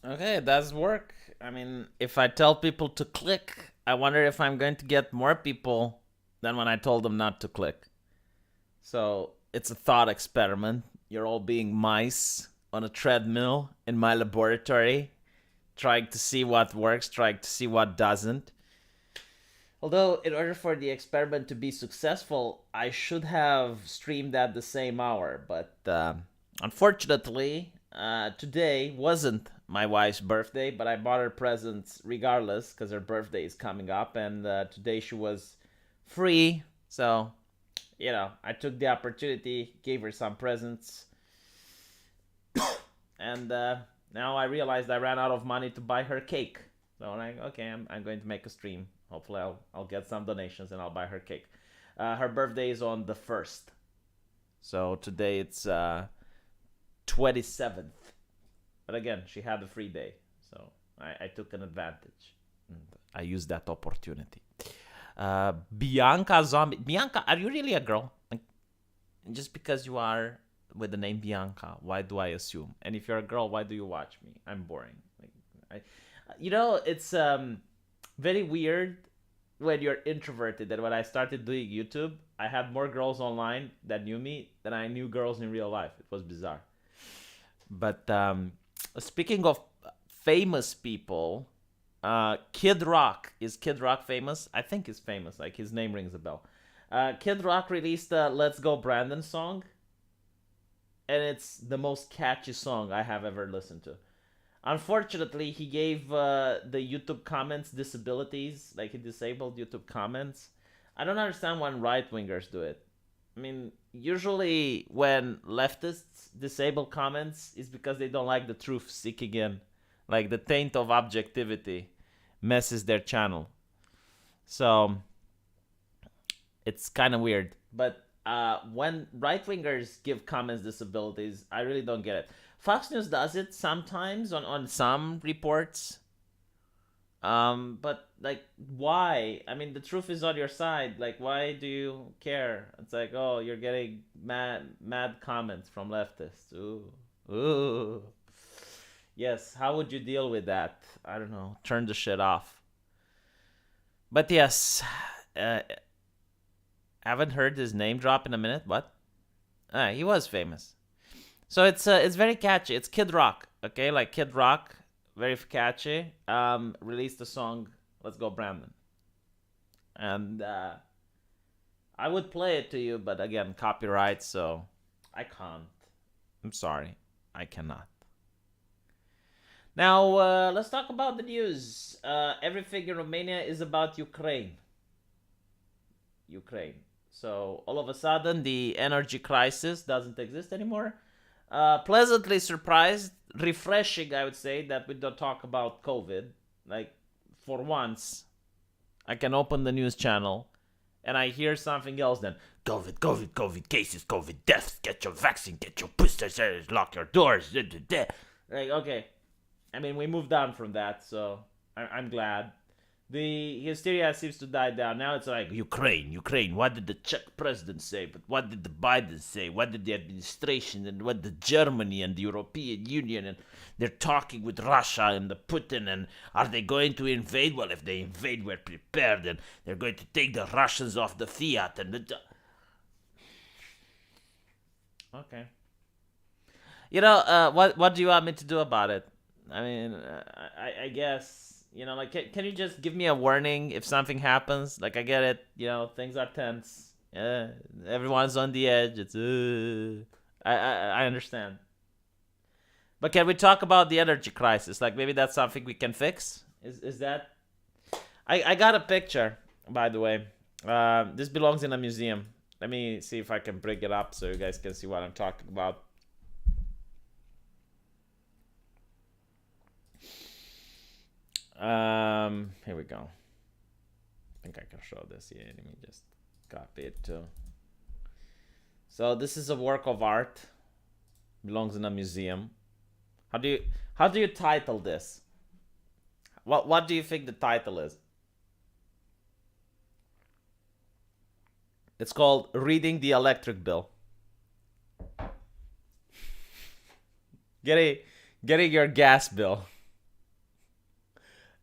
Okay, it does work. I mean, if I tell people to click, I wonder if I'm going to get more people than when I told them not to click. So it's a thought experiment. You're all being mice on a treadmill in my laboratory, trying to see what works, trying to see what doesn't. Although, in order for the experiment to be successful, I should have streamed at the same hour. But unfortunately, today wasn't my wife's birthday, but I bought her presents regardless because her birthday is coming up, and today she was free. So, I took the opportunity, gave her some presents, and now I realized I ran out of money to buy her cake. So I'm like, okay, I'm going to make a stream. Hopefully, I'll get some donations and I'll buy her cake. Her birthday is on the 1st. So today it's 27th. But again, she had a free day. So I took an advantage. And I used that opportunity. Bianca Zombie. Bianca, are you really a girl? Like, just because you are with the name Bianca, why do I assume? And if you're a girl, why do you watch me? I'm boring. It's very weird when you're introverted. And when I started doing YouTube, I had more girls online that knew me than I knew girls in real life. It was bizarre. But speaking of famous people, Kid Rock, is Kid Rock famous? I think he's famous. Like his name rings a bell. Kid Rock released a "Let's Go Brandon" song, and it's the most catchy song I have ever listened to. Unfortunately, he gave the YouTube comments disabilities, like he disabled YouTube comments. I don't understand when right wingers do it. I mean, usually when leftists disable comments, it's because they don't like the truth seeking in. Like the taint of objectivity messes their channel. So it's kind of weird. But when right wingers give comments disabilities, I really don't get it. Fox News does it sometimes on some reports. But like, why? I mean, the truth is on your side. Like, why do you care? It's like, oh, you're getting mad comments from leftists. Ooh. Yes, how would you deal with that? I don't know. Turn the shit off. But yes, uh, haven't heard his name drop in a minute. What? He was famous. So it's very catchy. It's Kid Rock, okay? Like Kid Rock, very catchy. Released the song "Let's Go Brandon," and I would play it to you, but again, copyright, so I can't. I'm sorry, I cannot. Now let's talk about the news. Everything in Romania is about Ukraine. Ukraine. So all of a sudden, the energy crisis doesn't exist anymore. Pleasantly surprised, refreshing, I would say, that we don't talk about COVID. Like, for once, I can open the news channel and I hear something else than COVID, COVID, COVID cases, COVID deaths, get your vaccine, get your boosters, lock your doors. Like, okay. I mean, we moved on from that, so I'm glad. The hysteria seems to die down. Now it's like Ukraine, Ukraine. What did the Czech president say? But what did the Biden say? What did the administration and what did Germany and the European Union? And they're talking with Russia and the Putin. And are they going to invade? Well, if they invade, we're prepared. And they're going to take the Russians off the fiat. And okay. What do you want me to do about it? I mean, I guess, like, can you just give me a warning if something happens? Like, I get it, things are tense. Everyone's on the edge. It's, I understand. But can we talk about the energy crisis? Like, maybe that's something we can fix? Is that? I got a picture, by the way. This belongs in a museum. Let me see if I can bring it up so you guys can see what I'm talking about. Here we go. I think I can show this. Yeah, let me just copy it too. So this is a work of art. Belongs in a museum. How do you title this? What do you think the title is? It's called Reading the Electric Bill. Getting your gas bill.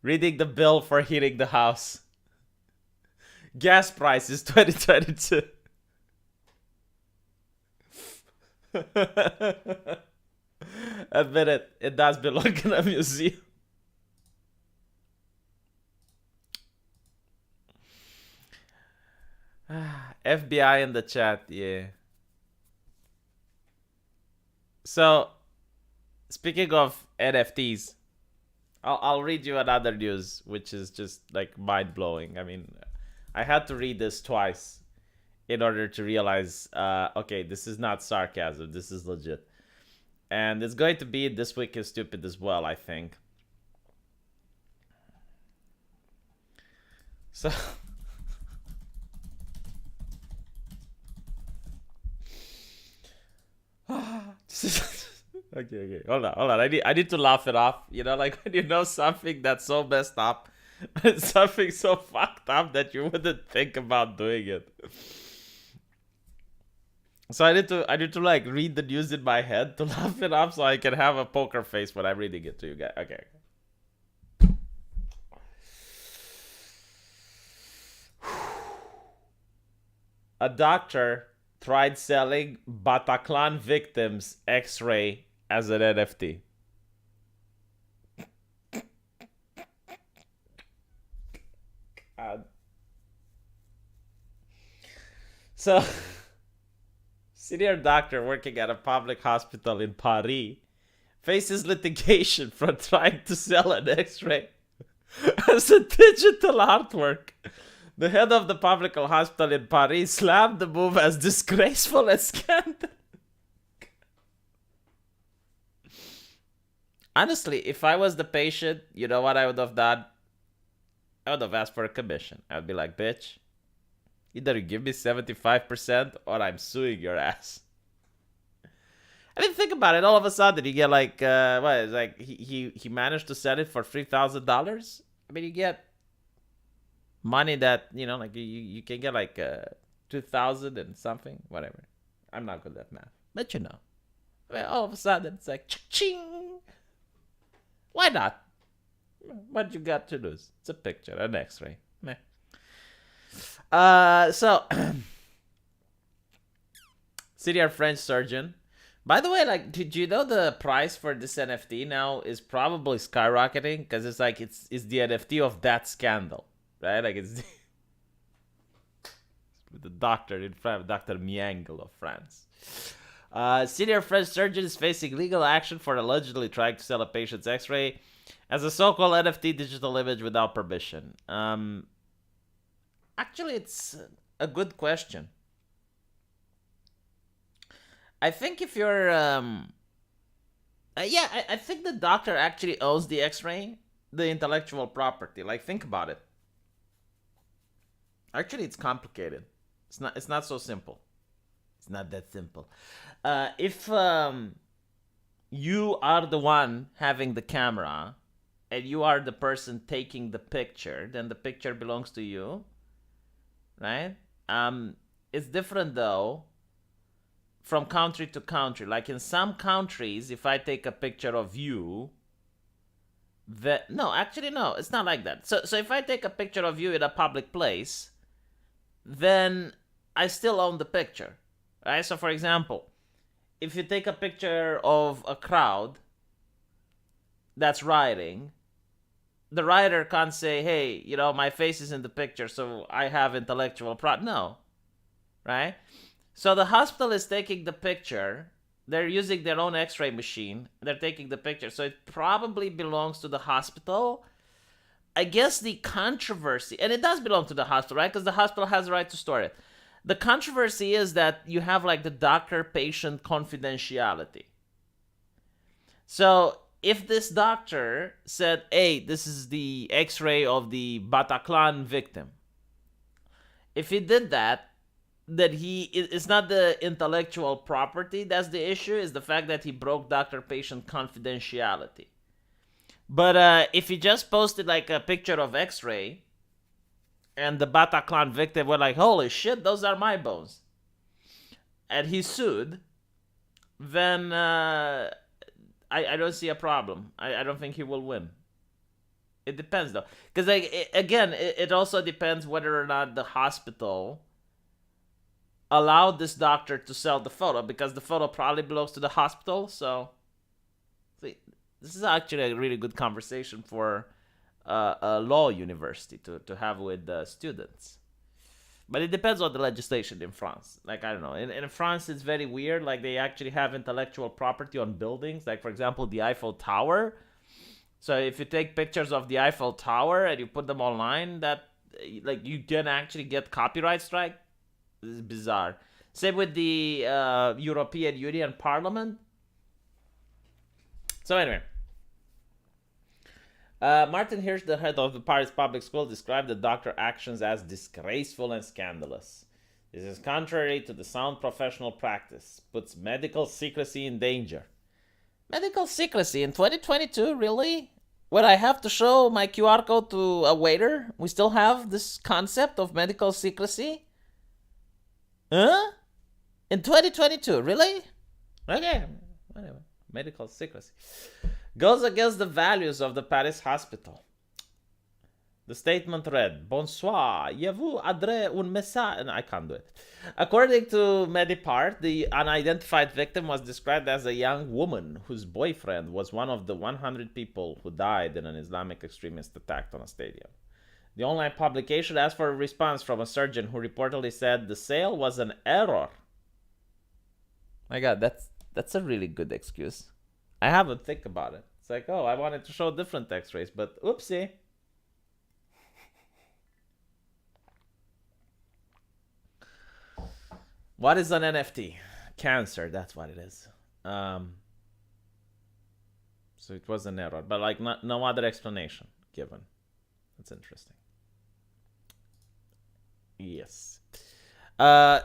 Reading the bill for heating the house. Gas prices 2022. Admit it, it does belong in a museum. FBI in the chat, yeah. So, speaking of NFTs, I'll read you another news, which is just like mind blowing. I mean, I had to read this twice in order to realize, okay, this is not sarcasm, this is legit. And it's going to be This Week is Stupid as well, I think. So. Okay. Hold on. I need to laugh it off. You know, like when you know something that's so messed up, something so fucked up that you wouldn't think about doing it. So I need to like read the news in my head to laugh it off so I can have a poker face when I'm reading it to you guys. Okay. A doctor tried selling Bataclan victims Xray as an NFT. So, senior doctor working at a public hospital in Paris faces litigation for trying to sell an X-ray as a digital artwork. The head of the public hospital in Paris slammed the move as disgraceful and scandalous. Honestly, if I was the patient, you know what I would have done? I would have asked for a commission. I would be like, bitch, either you give me 75% or I'm suing your ass. I mean, think about it. All of a sudden, you get like, what is like he managed to sell it for $3,000. I mean, you get money that, you know, like you can get like 2,000 and something, whatever. I'm not good at math, but you know, I mean, all of a sudden it's like ching. Why not? What you got to lose? It's a picture, an X-ray. Meh. So senior French surgeon. By the way, like, did you know the price for this NFT now is probably skyrocketing because it's like it's the NFT of that scandal, right? Like it's with the doctor in France, Dr. Miangle of France. Senior French surgeon is facing legal action for allegedly trying to sell a patient's X-ray as a so-called NFT digital image without permission. Actually, it's a good question. I think if you're, I think the doctor actually owns the X-ray, the intellectual property. Like, think about it. Actually, it's complicated. It's not so simple. It's not that simple. If you are the one having the camera and you are the person taking the picture, then the picture belongs to you, right? It's different though from country to country. Like in some countries, if I take a picture of you, no, it's not like that. So if I take a picture of you in a public place, then I still own the picture, right? So for example, if you take a picture of a crowd that's rioting, the writer can't say, hey, you know, my face is in the picture, so I have intellectual property. No, right? So the hospital is taking the picture. They're using their own X-ray machine. They're taking the picture. So it probably belongs to the hospital. I guess the controversy, and it does belong to the hospital, right? Because the hospital has the right to store it. The controversy is that you have like the doctor-patient confidentiality. So if this doctor said, hey, this is the X-ray of the Bataclan victim, if he did that, that it's not the intellectual property that's the issue, is the fact that he broke doctor-patient confidentiality. But if he just posted like a picture of X-ray and the Bataclan victim were like, holy shit, those are my bones, and he sued, then I don't see a problem. I don't think he will win. It depends though, because like again, it also depends whether or not the hospital allowed this doctor to sell the photo, because the photo probably belongs to the hospital. So see, this is actually a really good conversation for a law university to have with the students. But it depends on the legislation in France. Like, I don't know. In France, it's very weird. Like, they actually have intellectual property on buildings. Like, for example, the Eiffel Tower. So if you take pictures of the Eiffel Tower and you put them online, that, like, you can actually get copyright strike. This is bizarre. Same with the European Union Parliament. So anyway. Martin Hirsch, the head of the Paris Public School, described the doctor actions as disgraceful and scandalous. This is contrary to the sound professional practice, puts medical secrecy in danger. Medical secrecy in 2022, really? Would I have to show my QR code to a waiter? We still have this concept of medical secrecy? Huh? In 2022, really? Okay, anyway, medical secrecy. Goes against the values of the Paris hospital. The statement read, Bonsoir, je vous adresse un message. And I can't do it. According to Medipart, the unidentified victim was described as a young woman whose boyfriend was one of the 100 people who died in an Islamic extremist attack on a stadium. The online publication asked for a response from a surgeon who reportedly said the sale was an error. My God, that's a really good excuse. I haven't think about it. It's like, oh, I wanted to show different X-rays, but oopsie. What is an NFT? Cancer, that's what it is. So it was an error, but like no other explanation given. That's interesting. Yes.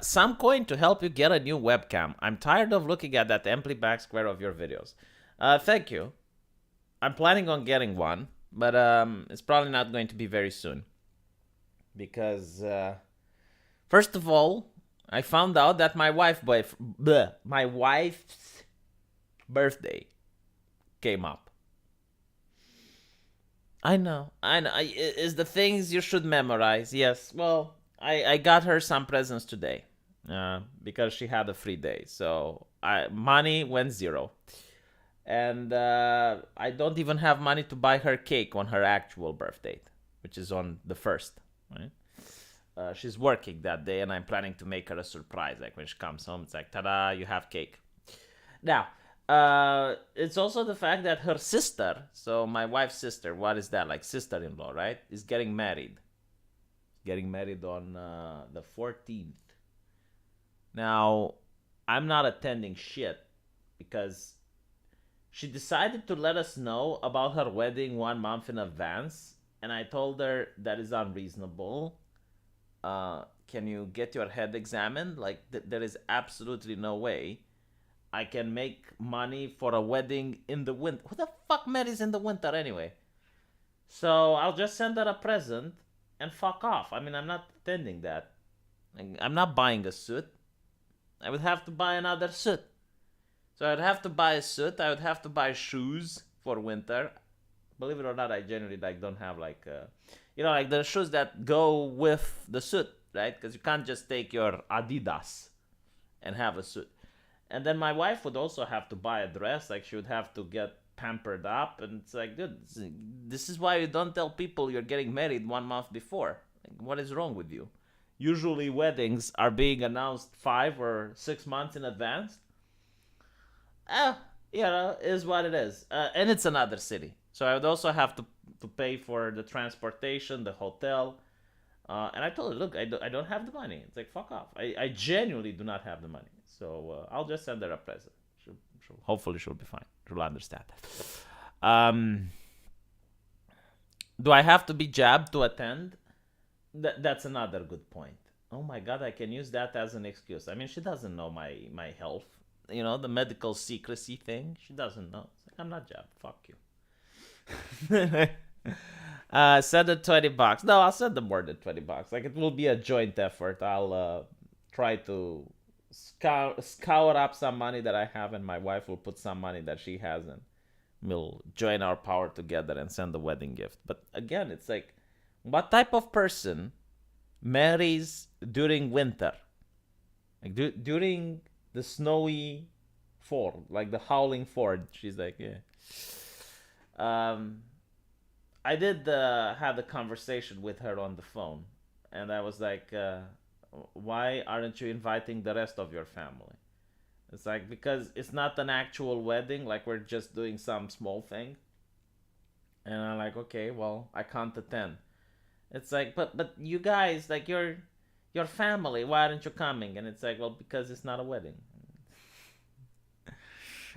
Some coin to help you get a new webcam. I'm tired of looking at that empty back square of your videos. Thank you. I'm planning on getting one, but it's probably not going to be very soon. Because, first of all, I found out that my wife's birthday came up. I know. It's the things you should memorize. Yes, well, I got her some presents today because she had a free day. So money went zero. And I don't even have money to buy her cake on her actual birth date, which is on the 1st, right? She's working that day, and I'm planning to make her a surprise. Like when she comes home, it's like, ta-da, you have cake. Now, it's also the fact that her sister, so my wife's sister, what is that? Like sister-in-law, right? Is getting married. Getting married on the 14th. Now, I'm not attending shit because she decided to let us know about her wedding 1 month in advance, and I told her that is unreasonable. Can you get your head examined? Like, there is absolutely no way I can make money for a wedding in the winter. Who the fuck marries in the winter anyway? So I'll just send her a present and fuck off. I mean, I'm not attending that. I'm not buying a suit. I would have to buy another suit. So I'd have to buy a suit. I would have to buy shoes for winter. Believe it or not, I generally don't have like the shoes that go with the suit, right? Because you can't just take your Adidas and have a suit. And then my wife would also have to buy a dress. Like she would have to get pampered up, and it's like, dude, this is why you don't tell people you're getting married 1 month before. Like, what is wrong with you? Usually weddings are being announced 5 or 6 months in advance. Is what it is. And it's another city. So I would also have to pay for the transportation, the hotel. And I told her, look, I don't have the money. It's like, fuck off. I genuinely do not have the money. So I'll just send her a present. Hopefully she'll be fine. She'll understand. Do I have to be jabbed to attend? That's another good point. Oh my God, I can use that as an excuse. I mean, she doesn't know my health. You know, the medical secrecy thing. She doesn't know. It's like, I'm not jabbed. Fuck you. Send her $20. No, I'll send them more than $20. Like, it will be a joint effort. I'll try to scour up some money that I have, and my wife will put some money that she has in. we'll join our power together and send the wedding gift. But again, it's like, what type of person marries during winter? Like during the snowy fall, like the howling ford. She's like, yeah. I did have a conversation with her on the phone, and I was like, why aren't you inviting the rest of your family? It's like, because it's not an actual wedding, like we're just doing some small thing. And I'm like, okay, well, I can't attend. It's like, but you guys, like your family, why aren't you coming? And it's like, well, because it's not a wedding.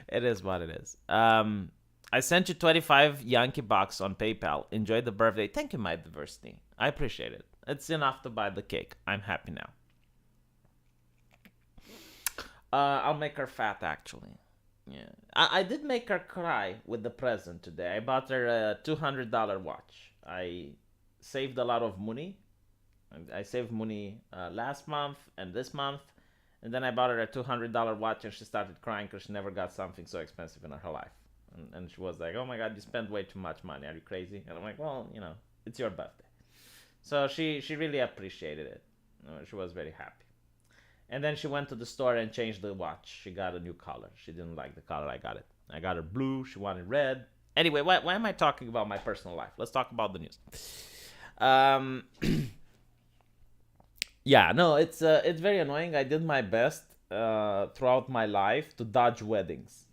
It is what it is. I sent you 25 Yankee bucks on PayPal. Enjoy the birthday. Thank you, my diversity. I appreciate it. It's enough to buy the cake. I'm happy now. I'll make her fat, actually. Yeah, I did make her cry with the present today. I bought her a $200 watch. I saved a lot of money. I saved money last month and this month. And then I bought her a $200 watch, and she started crying because she never got something so expensive in her life. And she was like, oh my God, you spent way too much money. Are you crazy? And I'm like, well, it's your birthday. So she really appreciated it. She was very happy. And then she went to the store and changed the watch. She got a new color. She didn't like the color I got it. I got her blue. She wanted red. Anyway, why am I talking about my personal life? Let's talk about the news. Yeah, no, it's very annoying. I did my best throughout my life to dodge weddings.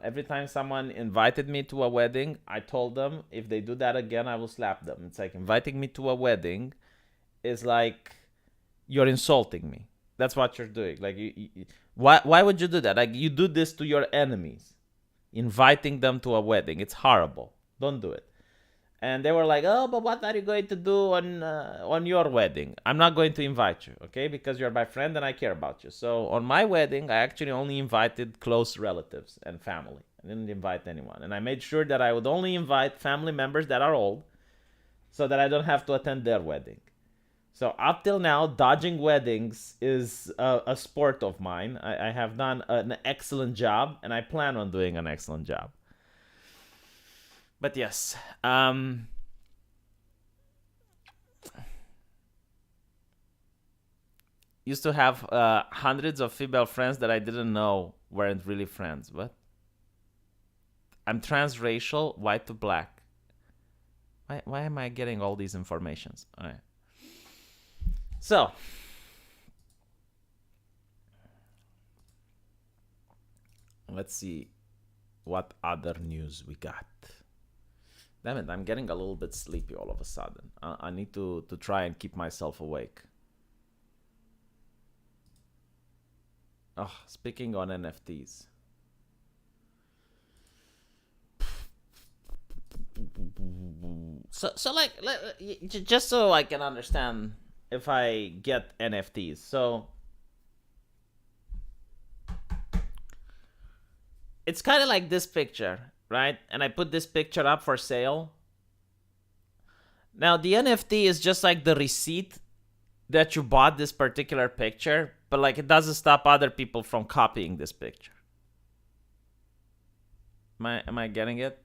Every time someone invited me to a wedding, I told them if they do that again, I will slap them. It's like, inviting me to a wedding is like you're insulting me. That's what you're doing. Like, why would you do that? Like, you do this to your enemies, inviting them to a wedding. It's horrible. Don't do it. And they were like, oh, but what are you going to do on your wedding? I'm not going to invite you, okay? Because you're my friend and I care about you. So on my wedding, I actually only invited close relatives and family. I didn't invite anyone. And I made sure that I would only invite family members that are old so that I don't have to attend their wedding. So up till now, dodging weddings is a sport of mine. I have done an excellent job, and I plan on doing an excellent job. But yes, used to have hundreds of female friends that I didn't know weren't really friends. What? I'm transracial, white to black. Why am I getting all these informations? All right. So, let's see what other news we got. Damn it, I'm getting a little bit sleepy all of a sudden. I need to try and keep myself awake. Oh, speaking on NFTs. So like, just so I can understand if I get NFTs. So it's kind of like this picture, right? And I put this picture up for sale. Now the NFT is just like the receipt that you bought this particular picture, but like it doesn't stop other people from copying this picture. Am I getting it?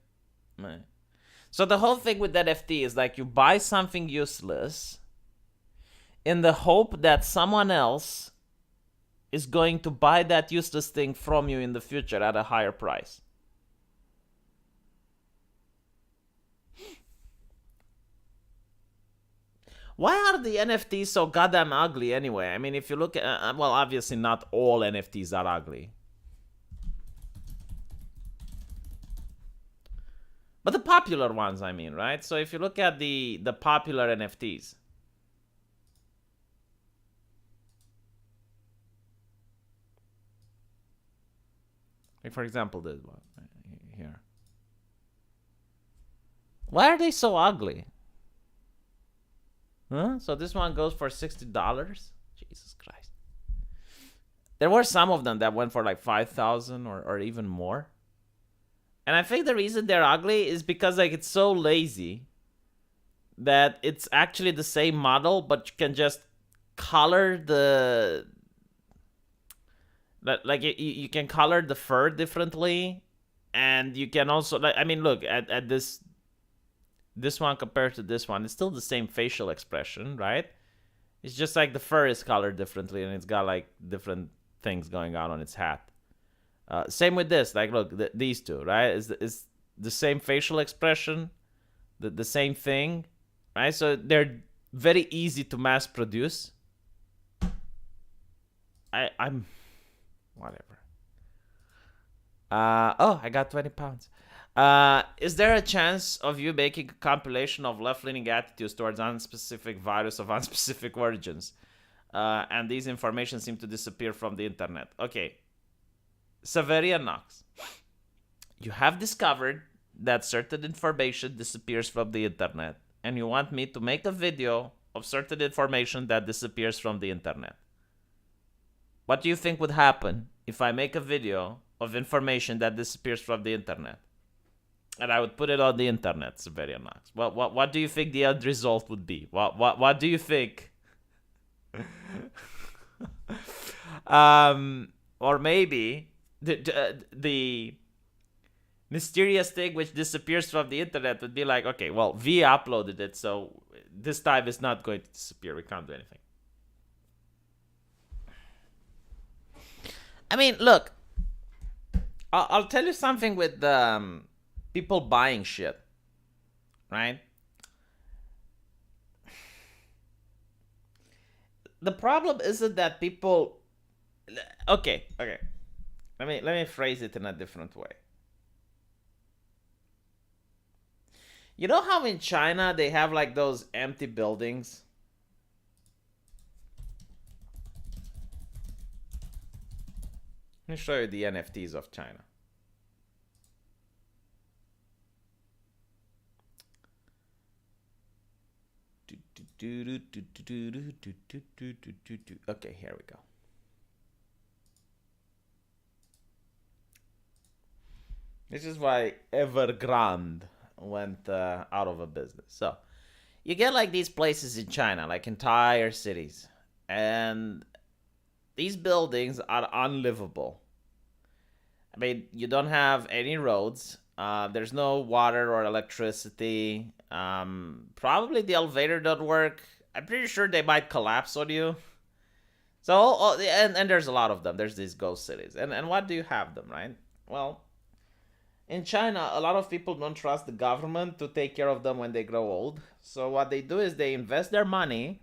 So the whole thing with NFT is like you buy something useless in the hope that someone else is going to buy that useless thing from you in the future at a higher price. Why are the NFTs so goddamn ugly anyway? I mean, if you look at, well, obviously not all NFTs are ugly. But the popular ones, I mean, right? So if you look at the popular NFTs, like for example, this one right here. Why are they so ugly? Huh? So this one goes for $60? Jesus Christ. There were some of them that went for like 5,000 or even more. And I think the reason they're ugly is because like it's so lazy that it's actually the same model, but you can just color you can color the fur differently, And you can also, like, I mean, look at this one compared to this one, it's still the same facial expression, right? It's just like the fur is colored differently, and it's got like different things going on its hat. Same with this. Like, look, these two, right? Is the same facial expression, the same thing, right? So they're very easy to mass produce. I'm whatever. I got 20 pounds. Is there a chance of you making a compilation of left-leaning attitudes towards unspecific virus of unspecific origins? And these information seem to disappear from the internet. Okay. Severian Knox. You have discovered that certain information disappears from the internet, and you want me to make a video of certain information that disappears from the internet. What do you think would happen if I make a video of information that disappears from the internet? And I would put it on the internet, Severian Knox. What do you think the end result would be? What do you think? Or maybe the mysterious thing which disappears from the internet would be like, okay, well, V uploaded it, so this time it's not going to disappear. We can't do anything. I mean, look, I'll tell you something with people buying shit, right? The problem isn't that people. Okay. Let me phrase it in a different way. You know how in China they have like those empty buildings? Let me show you the NFTs of China. Okay, here we go. This is why Evergrande went out of a business. So you get like these places in China, like entire cities, and these buildings are unlivable. I mean, you don't have any roads. There's no water or electricity. Probably the elevator don't work. I'm pretty sure they might collapse on you. So, and there's a lot of them. There's these ghost cities. And what do you have them, right? Well, in China, a lot of people don't trust the government to take care of them when they grow old. So what they do is they invest their money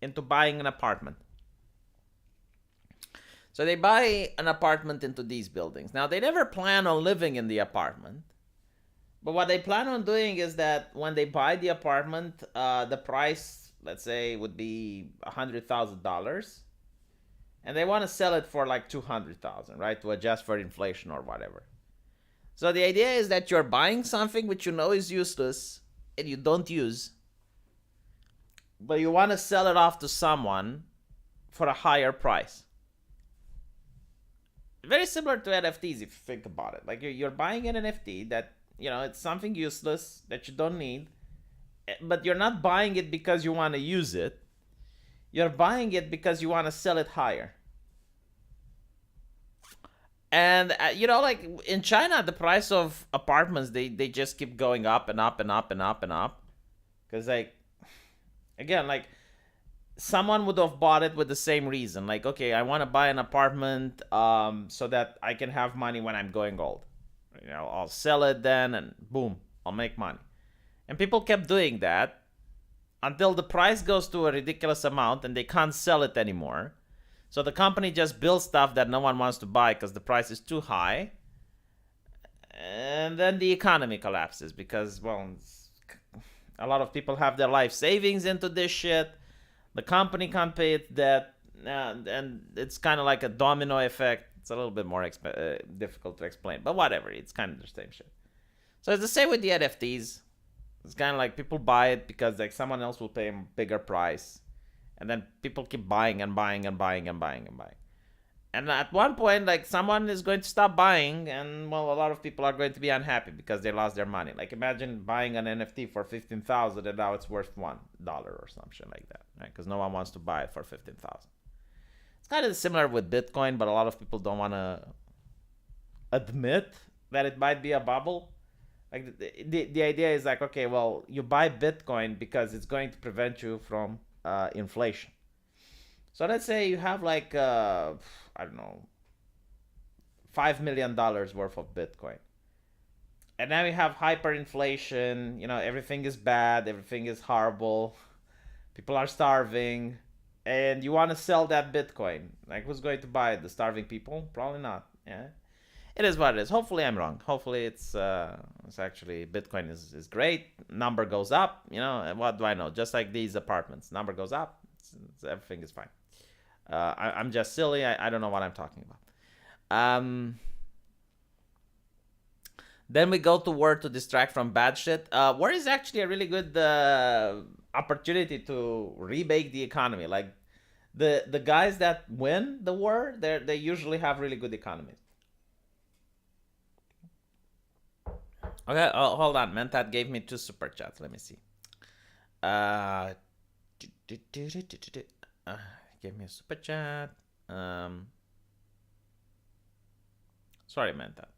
into buying an apartment. So they buy an apartment into these buildings. Now, they never plan on living in the apartment. But what they plan on doing is that when they buy the apartment, the price, let's say, would be $100,000. And they want to sell it for like $200,000, right? To adjust for inflation or whatever. So the idea is that you're buying something which you know is useless and you don't use. But you want to sell it off to someone for a higher price. Very similar to NFTs if you think about it. Like you're buying an NFT that, you know, it's something useless that you don't need, but you're not buying it because you want to use it. You're buying it because you want to sell it higher. And, you know, like in China, the price of apartments, they just keep going up and up and up and up and up. Because, like, again, like, someone would have bought it with the same reason. Like, okay, I want to buy an apartment so that I can have money when I'm going old. You know, I'll sell it then and boom, I'll make money. And people kept doing that until the price goes to a ridiculous amount and they can't sell it anymore. So the company just builds stuff that no one wants to buy because the price is too high. And then the economy collapses because, well, a lot of people have their life savings into this shit. The company can't pay its debt. And it's kind of like a domino effect. It's a little bit more difficult to explain. But whatever, it's kind of the same shit. So it's the same with the NFTs. It's kind of like people buy it because like someone else will pay a bigger price. And then people keep buying and buying and buying and buying and buying. And at one point, like someone is going to stop buying, and well, a lot of people are going to be unhappy because they lost their money. Like imagine buying an NFT for $15,000 and now it's worth $1 or something like that, right? Because no one wants to buy it for $15,000. It's kind of similar with Bitcoin, but a lot of people don't want to admit that it might be a bubble. Like the idea is like, okay, well, you buy Bitcoin because it's going to prevent you from inflation. So let's say you have like I don't know, $5 million worth of Bitcoin, and now you have hyperinflation. You know, everything is bad, everything is horrible, people are starving, and you want to sell that Bitcoin. Like, who's going to buy it? The starving people? Probably not. Yeah, it is what it is. Hopefully, I'm wrong. Hopefully, it's actually Bitcoin is great. Number goes up. You know, and what do I know? Just like these apartments, number goes up. Everything is fine. I'm just silly. I don't know what I'm talking about. Then we go to war to distract from bad shit. War is actually a really good opportunity to rebake the economy. Like the guys that win the war, they usually have really good economies. Okay, hold on. Mentat gave me 2 super chats. Let me see. Give me a super chat. Sorry, Mentat.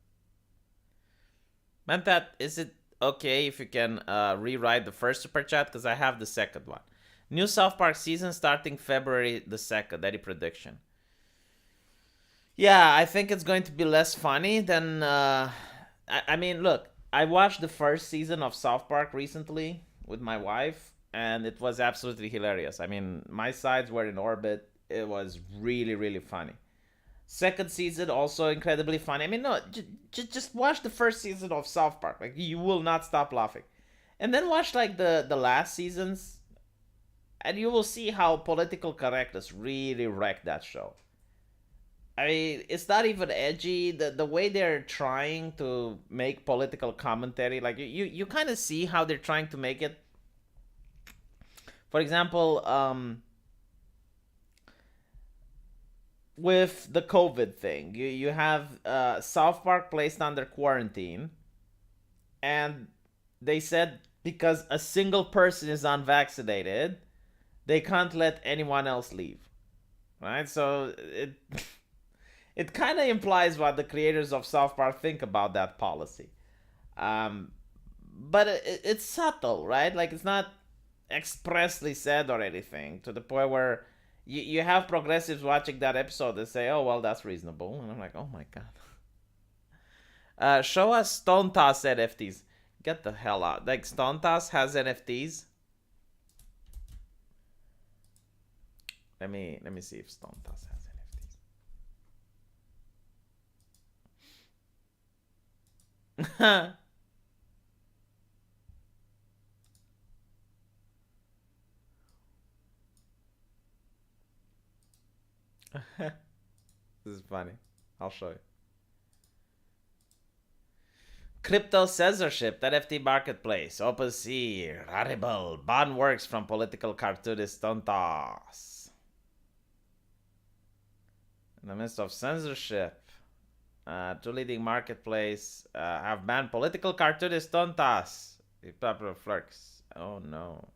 Mentat, is it okay if you can rewrite the first super chat? Because I have the second one. New South Park season starting February the 2nd. Any prediction? Yeah, I think it's going to be less funny than... I mean, look, I watched the first season of South Park recently with my wife, and it was absolutely hilarious. I mean, my sides were in orbit. It was really, really funny. Second season also incredibly funny. I mean, no, just watch the first season of South Park. Like, you will not stop laughing. And then watch like the last seasons, and you will see how political correctness really wrecked that show. I mean, it's not even edgy. The way they're trying to make political commentary, like you kind of see how they're trying to make it. For example, with the COVID thing, you have South Park placed under quarantine, and they said because a single person is unvaccinated, they can't let anyone else leave. Right? So it kind of implies what the creators of South Park think about that policy. But it's subtle, right? Like, it's not expressly said or anything, to the point where you have progressives watching that episode and say, oh, well, that's reasonable. And I'm like, oh my God. Show us Stone Toss NFTs. Get the hell out. Like, Stone Toss has NFTs. Let me see if Stone Toss has NFTs. This is funny. I'll show you. Crypto censorship, NFT marketplace, OpenSea, Rarible, Bond works from political cartoonist Tontas. In the midst of censorship, two leading marketplace have banned political cartoonist Tontas. Popular flirks. Oh no.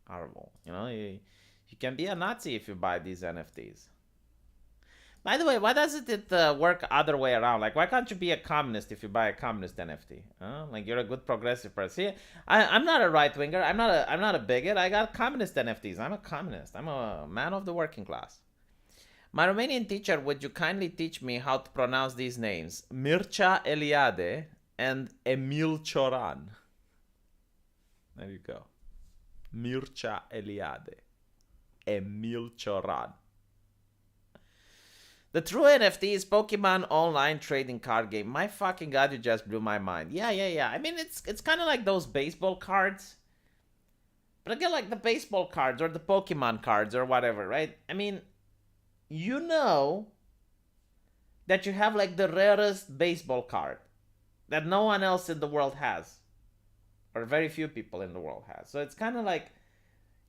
Horrible. You know, you can be a Nazi if you buy these NFTs. By the way, why doesn't it work other way around? Like, why can't you be a communist if you buy a communist NFT? Like, you're a good progressive person. See, I'm not a right winger. I'm not a bigot. I got communist NFTs. I'm a communist. I'm a man of the working class. My Romanian teacher, would you kindly teach me how to pronounce these names? Mircea Eliade and Emil Cioran. There you go. Mircea Eliade. Emil Cioran. The true NFT is Pokemon online trading card game. My fucking God, you just blew my mind. Yeah. I mean, it's kind of like those baseball cards. But again, like the baseball cards or the Pokemon cards or whatever, right? I mean, you know that you have like the rarest baseball card that no one else in the world has. Or very few people in the world has. So it's kind of like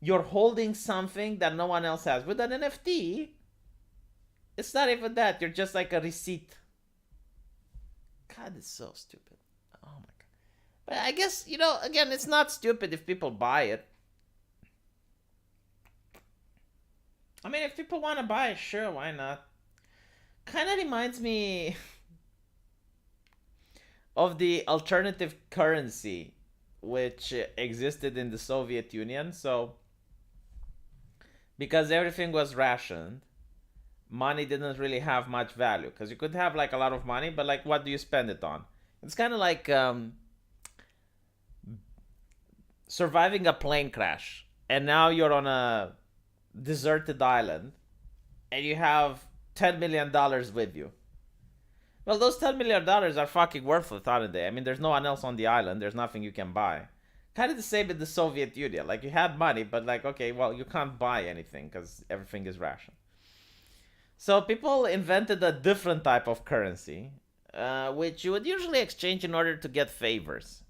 you're holding something that no one else has. With an NFT, it's not even that. You're just like a receipt. God, it's so stupid. Oh my God. But I guess, you know, again, it's not stupid if people buy it. I mean, if people want to buy it, sure, why not? Kind of reminds me of the alternative currency which existed in the Soviet Union. So because everything was rationed, money didn't really have much value, because you could have like a lot of money, but like what do you spend it on? It's kind of like surviving a plane crash, and now you're on a deserted island and you have $10 million with you. Well, those $10 million are fucking worthless, aren't they? I mean, there's no one else on the island, there's nothing you can buy. Kind of the same in the Soviet Union. Like, you had money, but like, okay, well, you can't buy anything because everything is rationed. So people invented a different type of currency, which you would usually exchange in order to get favors.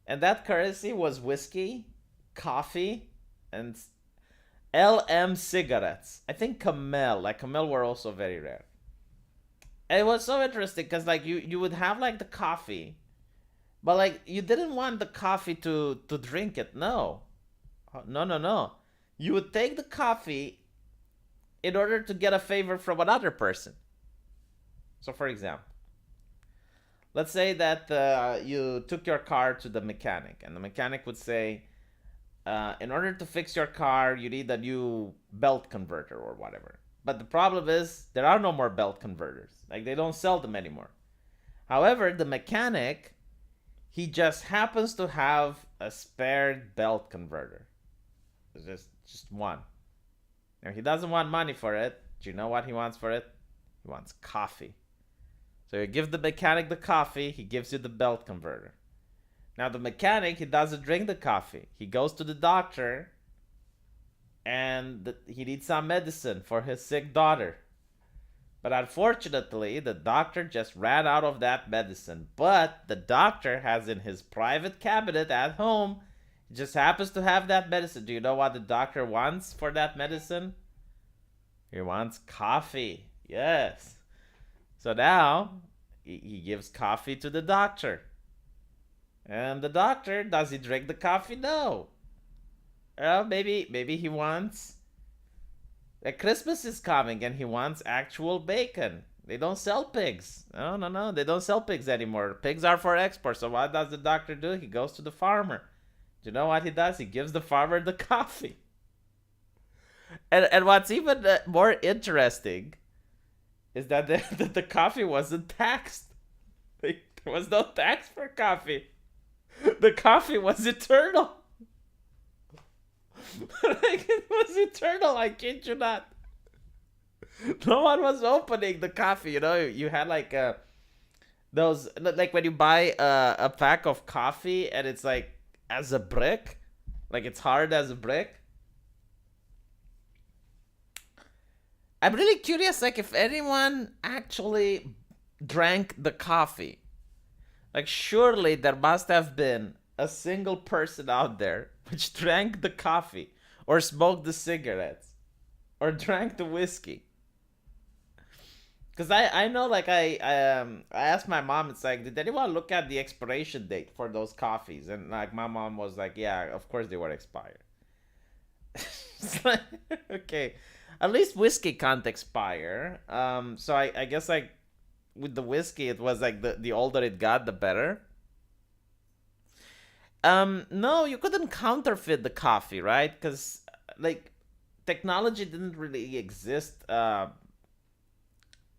And that currency was whiskey, coffee, and LM cigarettes. I think Camel. Like, Camel were also very rare. And it was so interesting because, like, you would have, like, the coffee, but, like, you didn't want the coffee to drink it. No. No. You would take the coffee in order to get a favor from another person. So, for example, let's say that you took your car to the mechanic, and the mechanic would say, in order to fix your car, you need a new belt converter or whatever. But the problem is, there are no more belt converters. Like, they don't sell them anymore. However, the mechanic, he just happens to have a spare belt converter. It's just one. Now, he doesn't want money for it. Do you know what he wants for it? He wants coffee. So you give the mechanic the coffee, he gives you the belt converter. Now, the mechanic, he doesn't drink the coffee. He goes to the doctor, and he needs some medicine for his sick daughter. But unfortunately, the doctor just ran out of that medicine. But the doctor has in his private cabinet at home, he just happens to have that medicine. Do you know what the doctor wants for that medicine? He wants coffee. Yes. So now, he gives coffee to the doctor. And the doctor, does he drink the coffee? No. Well, maybe he wants... Like, Christmas is coming and he wants actual bacon. They don't sell pigs. No. They don't sell pigs anymore. Pigs are for export. So what does the doctor do? He goes to the farmer. Do you know what he does? He gives the farmer the coffee. And what's even more interesting is that the coffee wasn't taxed. Like, there was no tax for coffee. The coffee was eternal. Like, it was eternal, I kid you not. No one was opening the coffee, you know. You had like those, like when you buy a pack of coffee and it's like as a brick, like it's hard as a brick. I'm really curious, like, if anyone actually drank the coffee. Like, surely there must have been a single person out there which drank the coffee, or smoked the cigarettes, or drank the whiskey. Because I know, like, I asked my mom, it's like, did anyone look at the expiration date for those coffees? And, like, my mom was like, yeah, of course they were expired. It's like, okay, at least whiskey can't expire. So I guess, like, with the whiskey, it was like the older it got, the better. No, you couldn't counterfeit the coffee, right? Because, like, technology didn't really exist at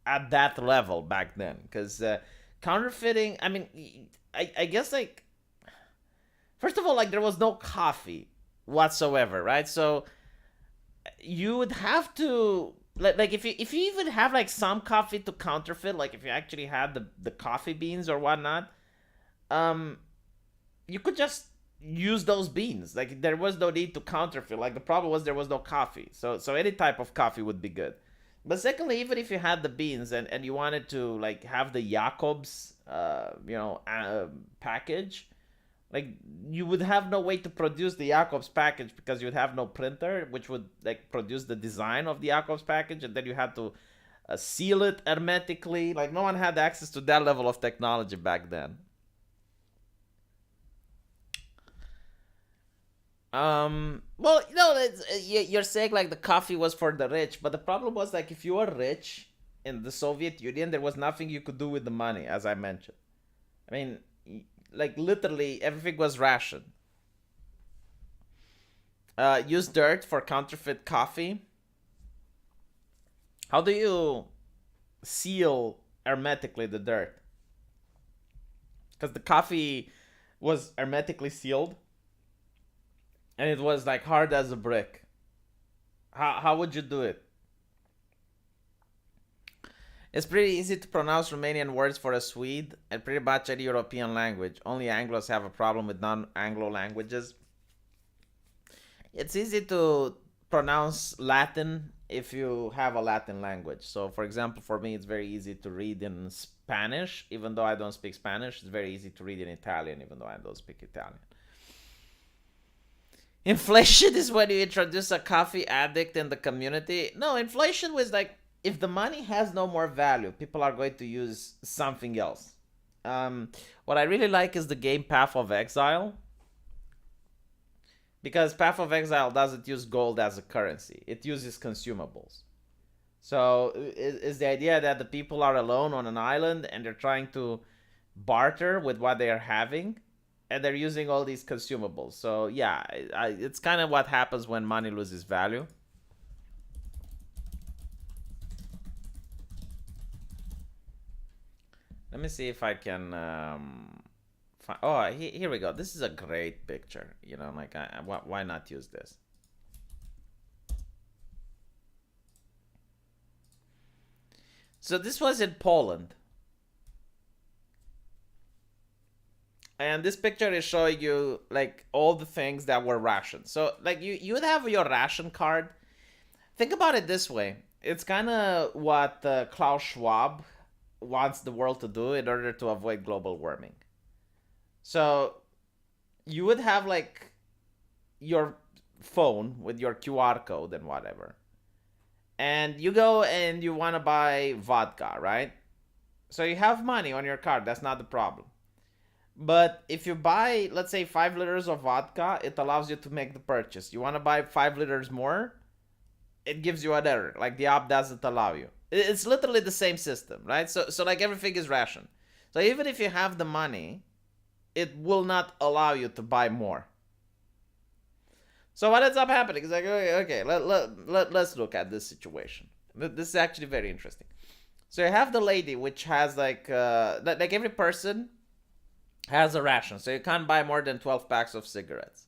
that level back then. Because counterfeiting, I mean, I guess, like, first of all, like, there was no coffee whatsoever, right? So you would have to, like if you even have, like, some coffee to counterfeit, like if you actually had the coffee beans or whatnot, you could just use those beans. Like, there was no need to counterfeit. Like, the problem was there was no coffee. So any type of coffee would be good. But secondly, even if you had the beans and you wanted to, like, have the Jacobs, package, like, you would have no way to produce the Jacobs package because you would have no printer, which would, like, produce the design of the Jacobs package, and then you had to seal it hermetically. Like, no one had access to that level of technology back then. Well, you're saying, like, the coffee was for the rich, but the problem was, like, if you were rich in the Soviet Union, there was nothing you could do with the money, as I mentioned. I mean, like literally everything was rationed. Use dirt for counterfeit coffee. How do you seal hermetically the dirt? Because the coffee was hermetically sealed and it was like hard as a brick. How would you do it? It's pretty easy to pronounce Romanian words for a Swede and pretty much any European language. Only Anglos have a problem with non-Anglo languages. It's easy to pronounce Latin if you have a Latin language. So, for example, for me, it's very easy to read in Spanish, even though I don't speak Spanish. It's very easy to read in Italian, even though I don't speak Italian. Inflation is when you introduce a coffee addict in the community. No, inflation was like, if the money has no more value, people are going to use something else. What I really like is the game Path of Exile. Because Path of Exile doesn't use gold as a currency. It uses consumables. So it's the idea that the people are alone on an island and they're trying to barter with what they are having. And they're using all these consumables. So yeah, it's kind of what happens when money loses value. Let me see if I can find... Oh, here we go. This is a great picture. You know, like, why not use this? So this was in Poland. And this picture is showing you, like, all the things that were rationed. So, like, you would have your ration card. Think about it this way. It's kind of what Klaus Schwab wants the world to do in order to avoid global warming. So you would have like your phone with your QR code and whatever. And you go and you want to buy vodka, right? So you have money on your card. That's not the problem. But if you buy, let's say 5 liters of vodka, it allows you to make the purchase. You want to buy 5 liters more? It gives you an error. Like the app doesn't allow you. It's literally the same system, right? So like everything is rationed. So even if you have the money, it will not allow you to buy more. So what ends up happening is like, okay, let's look at this situation. This is actually very interesting. So you have the lady, which has like every person has a ration. So you can't buy more than 12 packs of cigarettes.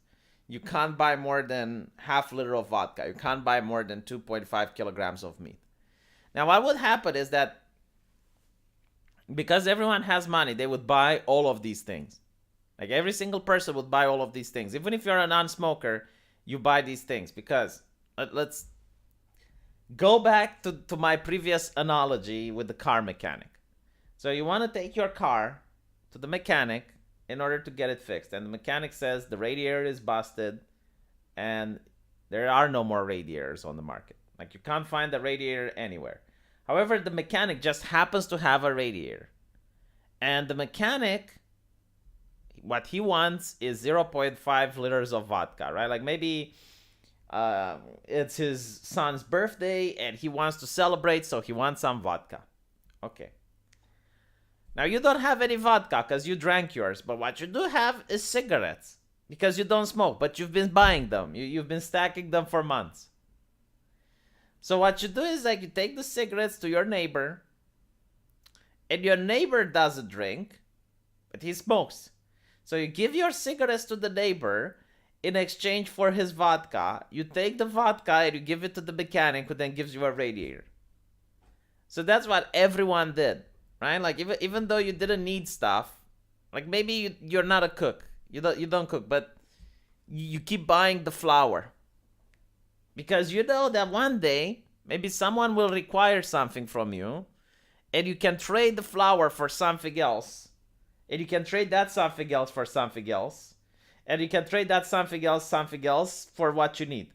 You can't buy more than half liter of vodka. You can't buy more than 2.5 kilograms of meat. Now, what would happen is that because everyone has money, they would buy all of these things. Like every single person would buy all of these things. Even if you're a non-smoker, you buy these things. Because let's go back to my previous analogy with the car mechanic. So you want to take your car to the mechanic in order to get it fixed. And the mechanic says the radiator is busted and there are no more radiators on the market. Like you can't find the radiator anywhere. However, the mechanic just happens to have a radiator. And the mechanic, what he wants is 0.5 liters of vodka, right? Like maybe it's his son's birthday and he wants to celebrate, so he wants some vodka. Okay. Now you don't have any vodka because you drank yours, but what you do have is cigarettes because you don't smoke, but you've been buying them. You've been stacking them for months. So what you do is like you take the cigarettes to your neighbor and your neighbor doesn't drink, but he smokes. So you give your cigarettes to the neighbor in exchange for his vodka. You take the vodka and you give it to the mechanic who then gives you a radiator. So that's what everyone did, right? Like even though you didn't need stuff, like maybe you're not a cook. You don't cook, but you keep buying the flour. Because you know that one day, maybe someone will require something from you, and you can trade the flour for something else, and you can trade that something else for something else, and you can trade that something else for what you need.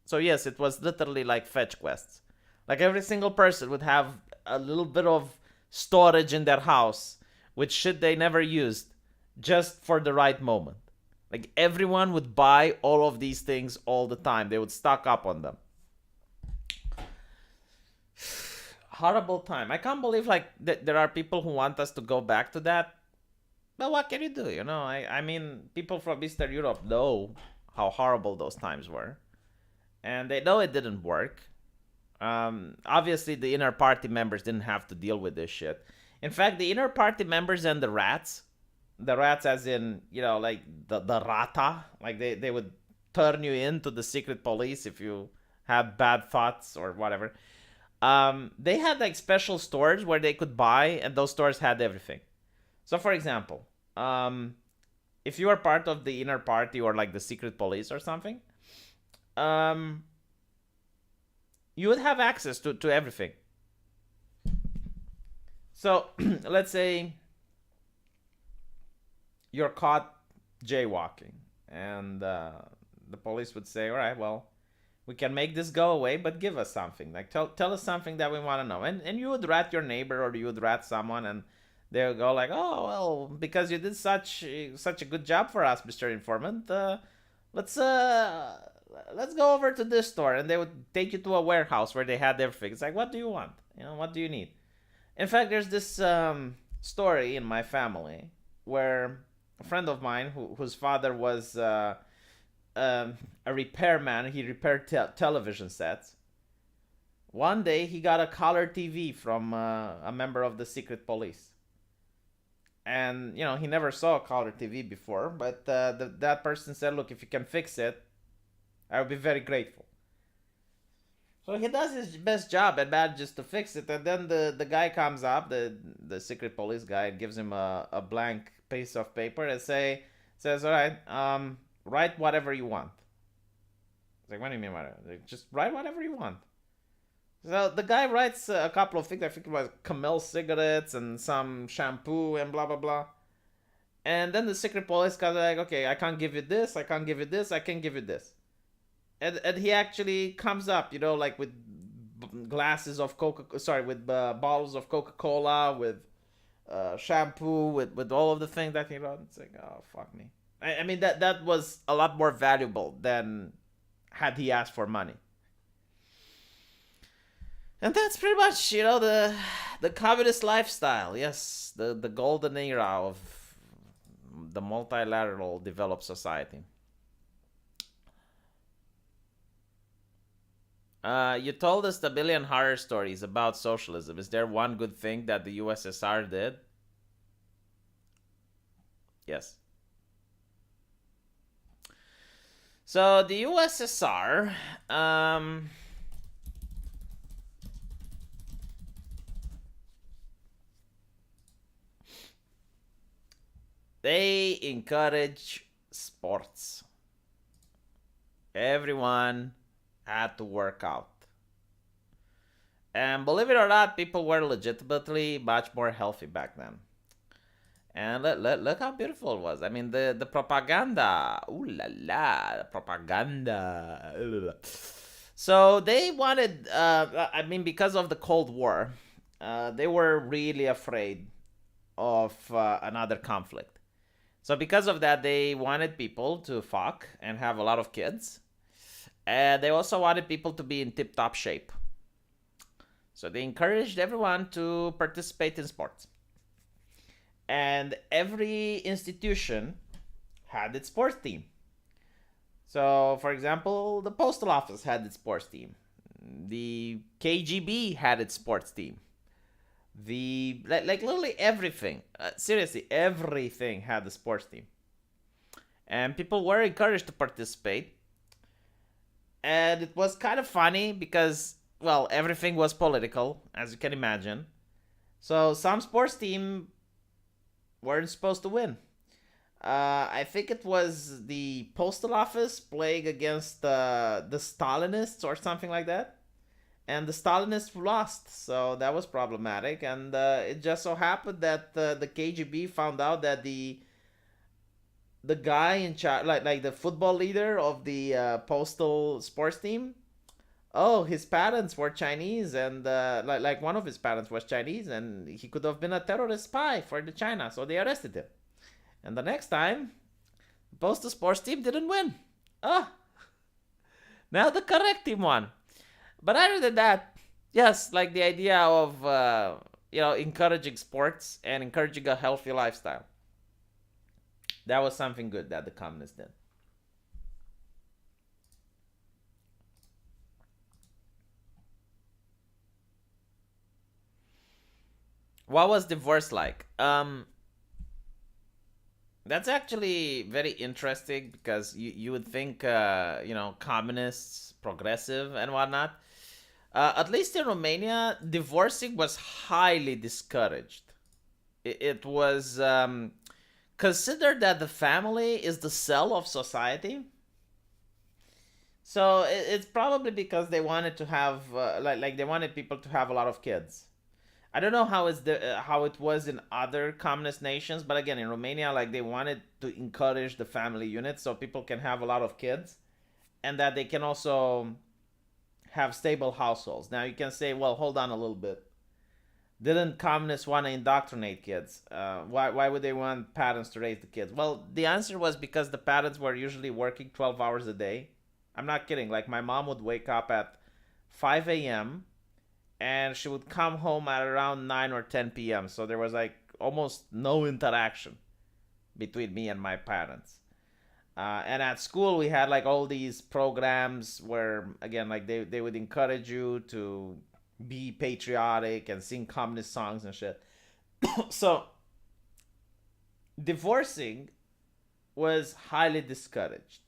So yes, it was literally like fetch quests. Like every single person would have a little bit of storage in their house with shit they never used just for the right moment. Like everyone would buy all of these things all the time. They would stock up on them. Horrible time. I can't believe like there are people who want us to go back to that. But what can you do? I mean, people from Eastern Europe know how horrible those times were, and they know it didn't work. Obviously, the inner party members didn't have to deal with this shit. In fact, the inner party members and the rats as in, like the rata, like they would turn you into the secret police if you had bad thoughts or whatever. They had like special stores where they could buy, and those stores had everything. So, for example, if you are part of the inner party or like the secret police or something, um, you would have access to everything. So, let's say you're caught jaywalking, and the police would say, "All right, well, we can make this go away, but give us something. Like tell us something that we want to know." And you would rat your neighbor or you would rat someone, and they would go like, "Oh well, because you did such a good job for us, Mr. Informant. Let's uh let's go over to this store." And they would take you to a warehouse where they had everything. It's like, what do you want? What do you need? In fact, there's this story in my family where a friend of mine whose father was a repairman. He repaired television sets. One day he got a color TV from a member of the secret police. And, he never saw a color TV before, but that person said, "Look, if you can fix it, I would be very grateful." So he does his best job and manages to fix it. And then the guy comes up, the secret police guy, and gives him a blank piece of paper and says, "All right, write whatever you want." It's like, what do you mean whatever? Like, just write whatever you want. So the guy writes a couple of things. I think it was Camel cigarettes and some shampoo and blah blah blah. And then the secret police guy like, "Okay, I can't give you this. I can't give you this. I can't give you this." And he actually comes up, like with glasses of with bottles of Coca-Cola, with shampoo, with all of the things that he wrote. It's like, oh fuck me. I mean that was a lot more valuable than had he asked for money. And that's pretty much, the communist lifestyle. Yes, the golden era of the multilateral developed society. You told us a billion horror stories about socialism. Is there one good thing that the USSR did? Yes. So the USSR, they encourage sports. Everyone had to work out. And believe it or not, people were legitimately much more healthy back then. And look how beautiful it was. I mean, the propaganda. Ooh la la, the propaganda. So they wanted, because of the Cold War, they were really afraid of another conflict. So because of that, they wanted people to fuck and have a lot of kids. And they also wanted people to be in tip-top shape. So they encouraged everyone to participate in sports. And every institution had its sports team. So, for example, the postal office had its sports team. The KGB had its sports team. Like literally everything. Seriously, everything had a sports team. And people were encouraged to participate. And it was kind of funny because, well, everything was political, as you can imagine. So some sports team weren't supposed to win. I think it was the postal office playing against the Stalinists or something like that. And the Stalinists lost, so that was problematic. And it just so happened that the KGB found out that the guy in charge, like the football leader of the postal sports team, oh, his parents were Chinese, and like one of his parents was Chinese, and he could have been a terrorist spy for the China, so they arrested him. And the next time, the postal sports team didn't win. Oh, now the correct team won. But other than that, yes, like the idea of encouraging sports and encouraging a healthy lifestyle. That was something good that the communists did. What was divorce like? That's actually very interesting because you would think, communists, progressive, and whatnot. At least in Romania, divorcing was highly discouraged. It was considered that the family is the cell of society. So it's probably because they wanted to have like they wanted people to have a lot of kids. I don't know how it was in other communist nations, but again in Romania, like they wanted to encourage the family unit so people can have a lot of kids, and that they can also have stable households. Now you can say, well, hold on a little bit. Didn't communists want to indoctrinate kids? Why would they want parents to raise the kids? Well, the answer was because the parents were usually working 12 hours a day. I'm not kidding. Like my mom would wake up at 5 a.m. and she would come home at around 9 or 10 p.m. So there was like almost no interaction between me and my parents. And at school, we had like all these programs where, again, like they would encourage you to be patriotic and sing communist songs and shit. So divorcing was highly discouraged.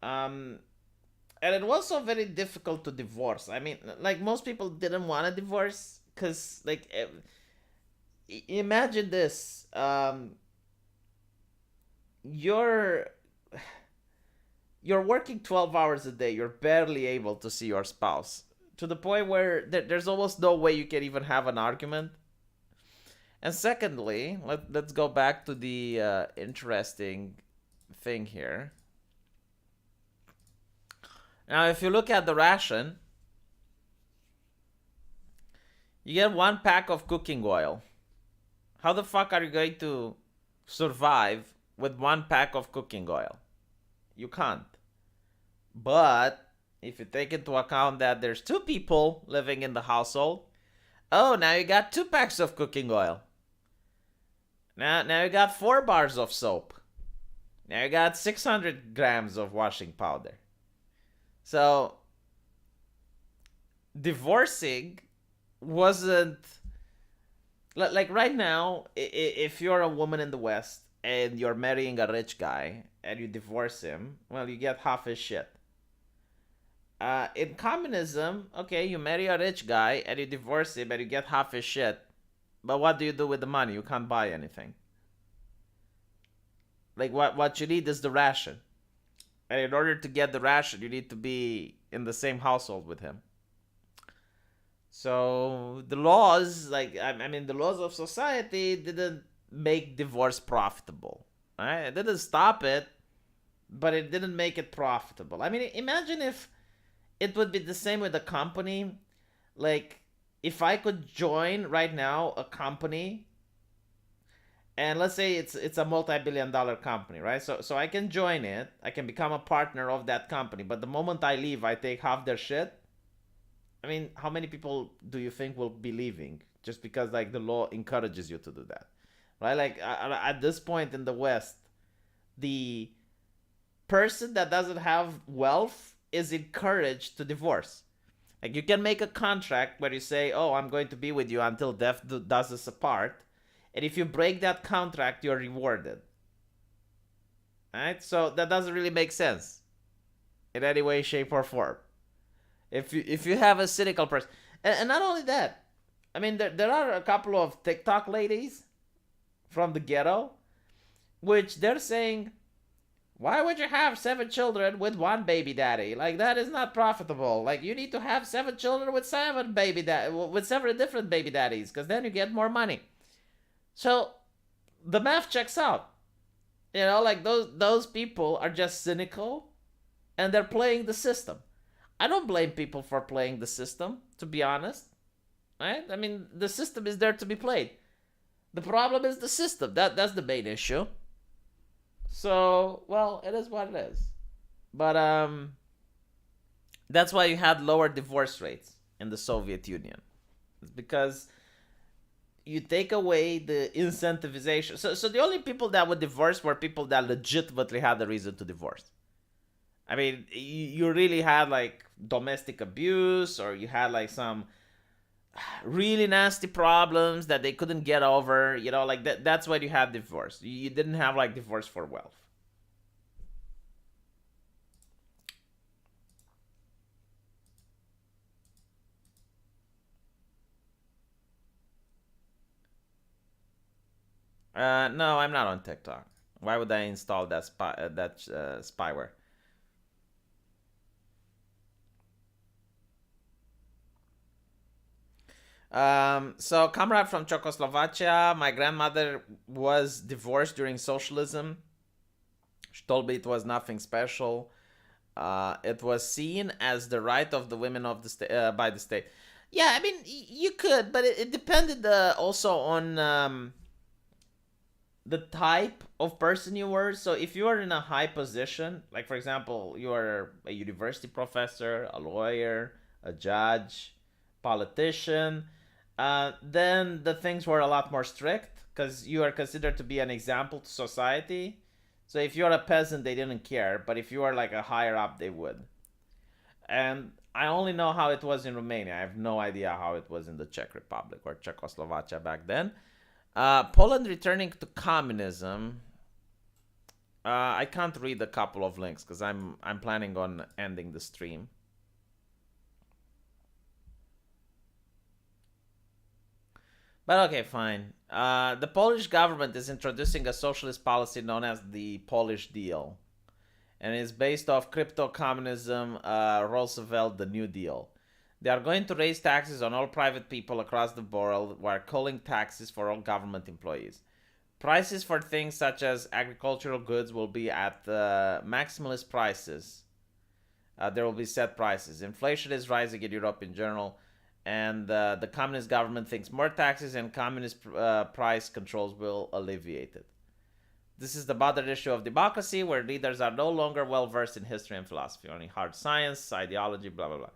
Um, and it was also very difficult to divorce. I mean, like most people didn't want to divorce because, like, imagine this: you're you're working 12 hours a day. You're barely able to see your spouse to the point where there's almost no way you can even have an argument. And secondly, let's go back to the interesting thing here. Now, if you look at the ration, you get 1 pack of cooking oil. How the fuck are you going to survive with 1 pack of cooking oil? You can't. But if you take into account that there's 2 people living in the household, oh, now you got 2 packs of cooking oil. Now you got 4 bars of soap. Now you got 600 grams of washing powder. So divorcing wasn't like right now. If you're a woman in the West and you're marrying a rich guy and you divorce him, well, you get half his shit. In communism, okay, you marry a rich guy and you divorce him and you get half his shit. But what do you do with the money? You can't buy anything. Like what you need is the ration. And in order to get the ration, you need to be in the same household with him. So the laws, like I mean, the laws of society didn't make divorce profitable. Right? It didn't stop it, but it didn't make it profitable. I mean, imagine if it would be the same with a company. Like, if I could join right now a company, and let's say it's a multi-billion-dollar company, right? So I can join it. I can become a partner of that company. But the moment I leave, I take half their shit. I mean, how many people do you think will be leaving just because like the law encourages you to do that, right? Like at this point in the West, the person that doesn't have wealth is encouraged to divorce. Like you can make a contract where you say, "Oh, I'm going to be with you until death does us apart," and if you break that contract, you're rewarded. Right? So that doesn't really make sense in any way, shape, or form. If you have a cynical person, and not only that, I mean there are a couple of TikTok ladies from the ghetto, which they're saying, why would you have 7 children with 1 baby daddy? Like that is not profitable. Like you need to have 7 children with 7 different baby daddies, because then you get more money. So the math checks out. You know, like those people are just cynical, and they're playing the system. I don't blame people for playing the system, to be honest. Right? I mean, the system is there to be played. The problem is the system. That's the main issue. So, well, it is what it is. But that's why you had lower divorce rates in the Soviet Union. It's because you take away the incentivization. So the only people that would divorce were people that legitimately had a reason to divorce. I mean, you really had like domestic abuse, or you had like some really nasty problems that they couldn't get over. You know, like that's when you had divorce. You didn't have like divorce for wealth. No, I'm not on TikTok. Why would I install that spyware? So comrade from Czechoslovakia, my grandmother was divorced during socialism. She told me it was nothing special. It was seen as the right of the women of the state by the state. Yeah, I mean you could, but it depended also on the type of person you were. So if you are in a high position, like for example, you are a university professor, a lawyer, a judge, politician, then the things were a lot more strict because you are considered to be an example to society. So if you're a peasant, they didn't care, but if you are like a higher up, they would. And I only know how it was in Romania. I have no idea how it was in the Czech Republic or Czechoslovakia back then. Poland returning to communism. I can't read a couple of links because I'm planning on ending the stream. But okay, fine. The Polish government is introducing a socialist policy known as the Polish Deal, and is based off crypto communism, Roosevelt, the New Deal. They are going to raise taxes on all private people across the world while culling taxes for all government employees. Prices for things such as agricultural goods will be at maximalist prices. There will be set prices. Inflation is rising in Europe in general, and the communist government thinks more taxes and communist price controls will alleviate it. This is the modern issue of democracy, where leaders are no longer well versed in history and philosophy, only hard science, ideology, blah blah blah.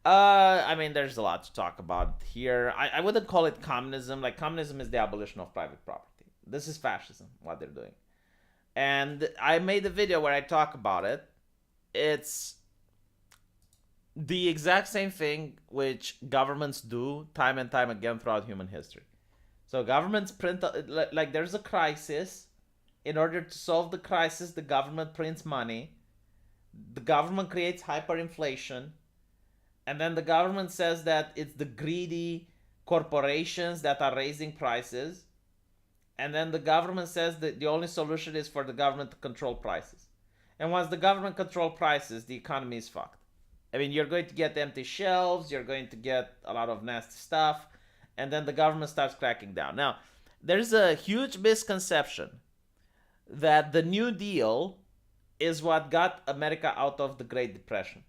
I mean, there's a lot to talk about here. I wouldn't call it communism. Like, communism is the abolition of private property. This is fascism, what they're doing. And I made a video where I talk about it. It's the exact same thing which governments do time and time again throughout human history. So governments print, like there's a crisis. In order to solve the crisis, the government prints money. The government creates hyperinflation. And then the government says that it's the greedy corporations that are raising prices. And then the government says that the only solution is for the government to control prices. And once the government controls prices, the economy is fucked. I mean, you're going to get empty shelves, you're going to get a lot of nasty stuff, and then the government starts cracking down. Now, there's a huge misconception that the New Deal is what got America out of the Great Depression.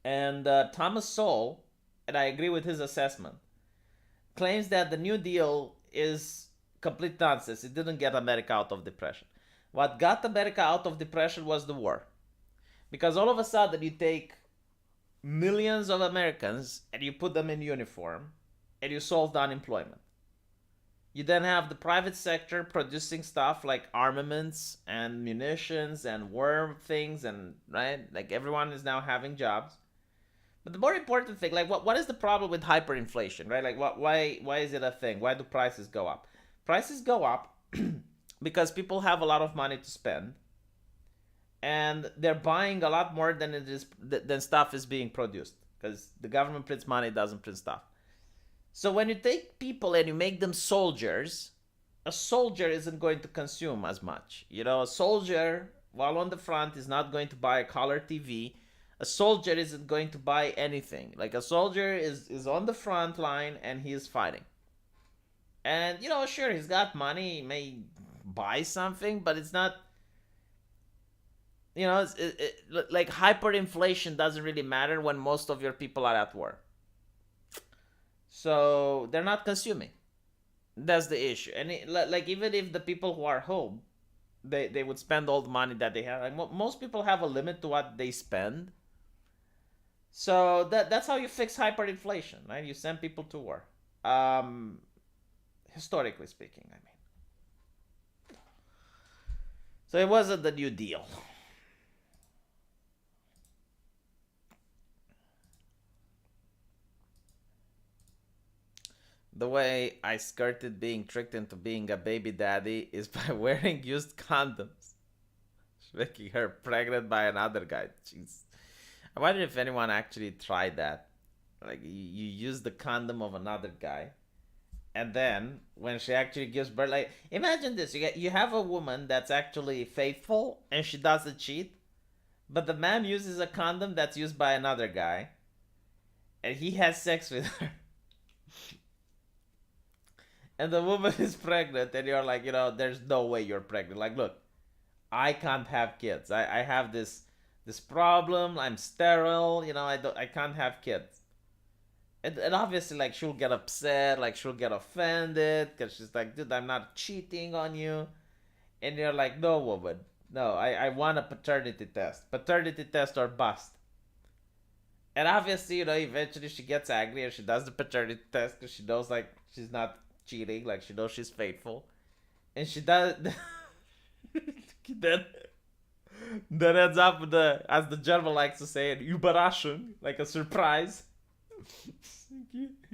And Thomas Sowell, and I agree with his assessment, claims that the New Deal is complete nonsense. It didn't get America out of depression. What got America out of depression was the war. Because all of a sudden you take millions of Americans and you put them in uniform and you solve the unemployment. You then have the private sector producing stuff like armaments and munitions and war things, and right, like everyone is now having jobs. But the more important thing, like what is the problem with hyperinflation, right? Like why is it a thing? Why do prices go up? Prices go up because people have a lot of money to spend, and they're buying a lot more than stuff is being produced, because the government prints money, doesn't print stuff. So when you take people and you make them soldiers, a soldier isn't going to consume as much. You know, a soldier while on the front is not going to buy a color TV. A soldier isn't going to buy anything. Like, a soldier is on the front line and he is fighting. And, you know, sure, he's got money, he may buy something, but it's not, you know, like hyperinflation doesn't really matter when most of your people are at war. So they're not consuming. That's the issue. And like, even if the people who are home, they would spend all the money that they have. Like, most people have a limit to what they spend. So that's how you fix hyperinflation, right? You send people to war. Um, historically speaking, I mean. So it wasn't the New Deal. The way I skirted being tricked into being a baby daddy is by wearing used condoms, making her pregnant by another guy. Jeez. I wonder if anyone actually tried that. Like, you use the condom of another guy, and then when she actually gives birth, like, imagine this: you have a woman that's actually faithful and she doesn't cheat, but the man uses a condom that's used by another guy, and he has sex with her, and the woman is pregnant, and you're like, there's no way you're pregnant. Like, look, I can't have kids. I have this problem. I'm sterile. I can't have kids. And obviously, like, she'll get upset, like, she'll get offended, because she's like, dude, I'm not cheating on you. And you're like, no, woman, no, I want a paternity test or bust. And obviously, eventually she gets angry and she does the paternity test because she knows, like, she's not cheating, like, she knows she's faithful. And she does. then that ends up with as the German likes to say, an Überraschung, like a surprise.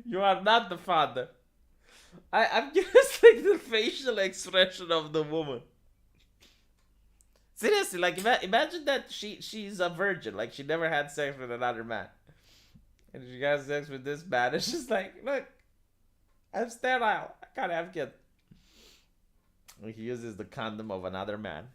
You are not the father. I'm just like the facial expression of the woman. Seriously, like, imagine that she's a virgin, like, she never had sex with another man, and she has sex with this man, and she's like, look, I'm sterile, I can't have kids. He uses the condom of another man.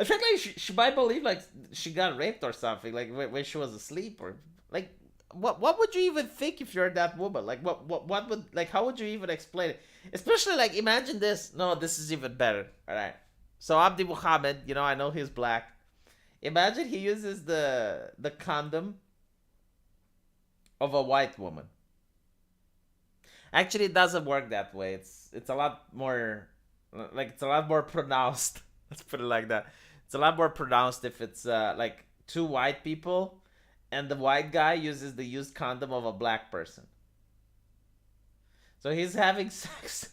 I feel like she might believe, like, she got raped or something, like, when she was asleep, or like, what would you even think if you're that woman? Like, what would, like, how would you even explain it? Especially, like, imagine this. No, this is even better. All right. So Abdi Muhammad, I know he's black. Imagine he uses the condom of a white woman. Actually, it doesn't work that way. It's a lot more, like, it's a lot more pronounced. Let's put it like that. It's a lot more pronounced if it's like two white people, and the white guy uses the used condom of a black person. So he's having sex,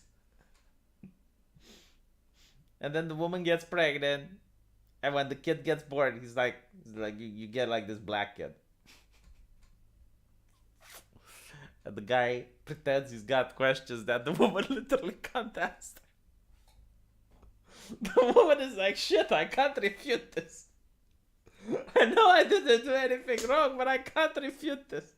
and then the woman gets pregnant, and when the kid gets born, he's like you get like this black kid, and the guy pretends he's got questions that the woman literally can't answer. The woman is like, shit, I can't refute this. I know I didn't do anything wrong, but I can't refute this.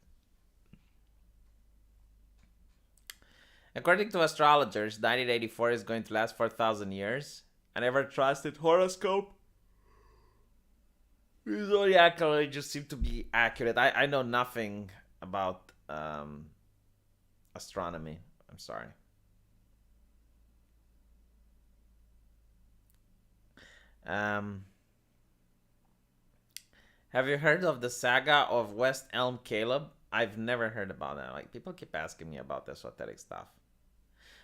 According to astrologers, 1984 is going to last 4,000 years. I never trusted horoscope. Zodiacal just seem to be accurate. I know nothing about astronomy. I'm sorry. Have you heard of the saga of West Elm Caleb? I've never heard about that. Like, people keep asking me about the esoteric stuff.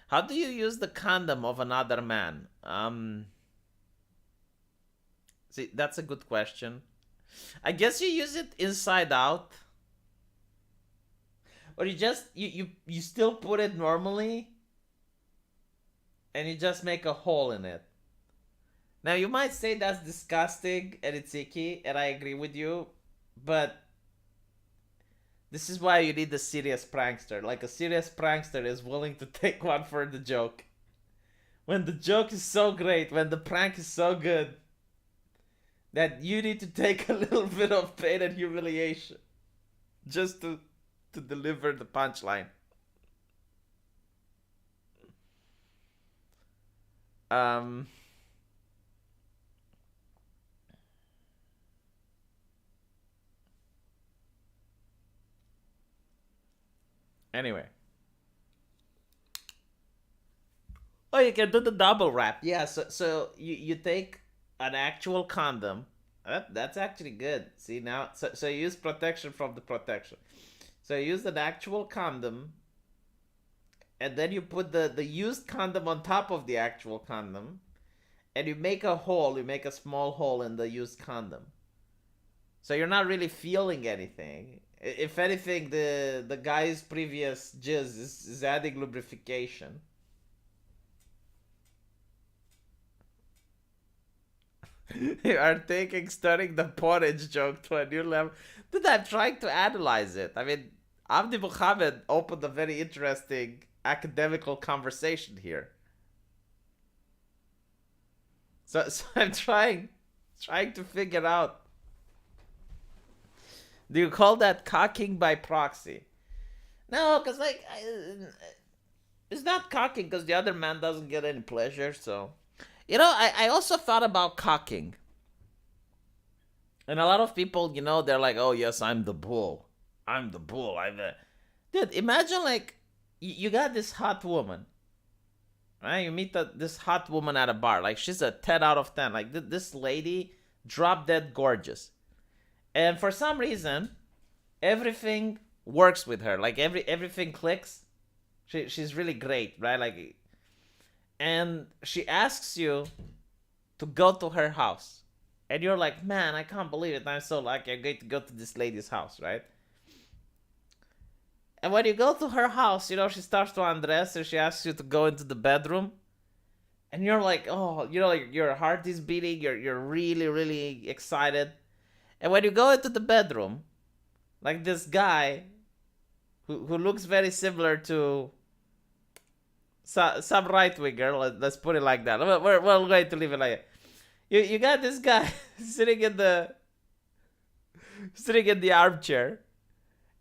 How do you use the condom of another man? See, that's a good question. I guess you use it inside out. Or you still put it normally, and you just make a hole in it. Now, you might say that's disgusting and it's icky, and I agree with you, but this is why you need a serious prankster. Like, a serious prankster is willing to take one for the joke. When the joke is so great, when the prank is so good, that you need to take a little bit of pain and humiliation just to deliver the punchline. Anyway. Oh, you can do the double wrap. Yeah, so you take an actual condom. That's actually good. See, now, so you use protection from the protection. So you use an actual condom, and then you put the used condom on top of the actual condom, and you make a hole, you make a small hole in the used condom. So you're not really feeling anything. If anything, the guy's previous jizz is adding lubrification. You are taking studying the porridge joke to a new level. Dude, I'm trying to analyze it. I mean, Abdi Muhammad opened a very interesting academical conversation here. So I'm trying to figure out. Do you call that cocking by proxy? No, because it's not cocking because the other man doesn't get any pleasure. So, I also thought about cocking. And a lot of people, they're like, oh, yes, I'm the bull. I'm the bull. I'm the. Dude, imagine like you got this hot woman, right? You meet this hot woman at a bar. Like, she's a 10 out of 10. Like, this lady, drop dead gorgeous. And for some reason, everything works with her. Like, everything clicks. She's really great, right? Like, and she asks you to go to her house. And you're like, man, I can't believe it. I'm so lucky. I'm going to go to this lady's house, right? And when you go to her house, she starts to undress and she asks you to go into the bedroom. And you're like, oh, like your heart is beating. You're really, really excited. And when you go into the bedroom, like this guy who looks very similar to some right winger, let's put it like that. We're going to leave it like that. You got this guy sitting in the armchair,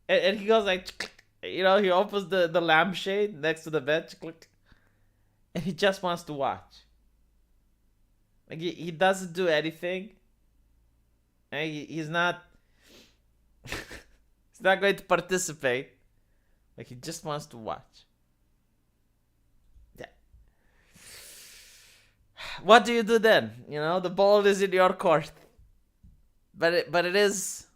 and he goes like, he opens the lampshade next to the bed, and he just wants to watch. Like he doesn't do anything, and he's not he's not going to participate. Like, he just wants to watch. What do you do then? The ball is in your court. But it is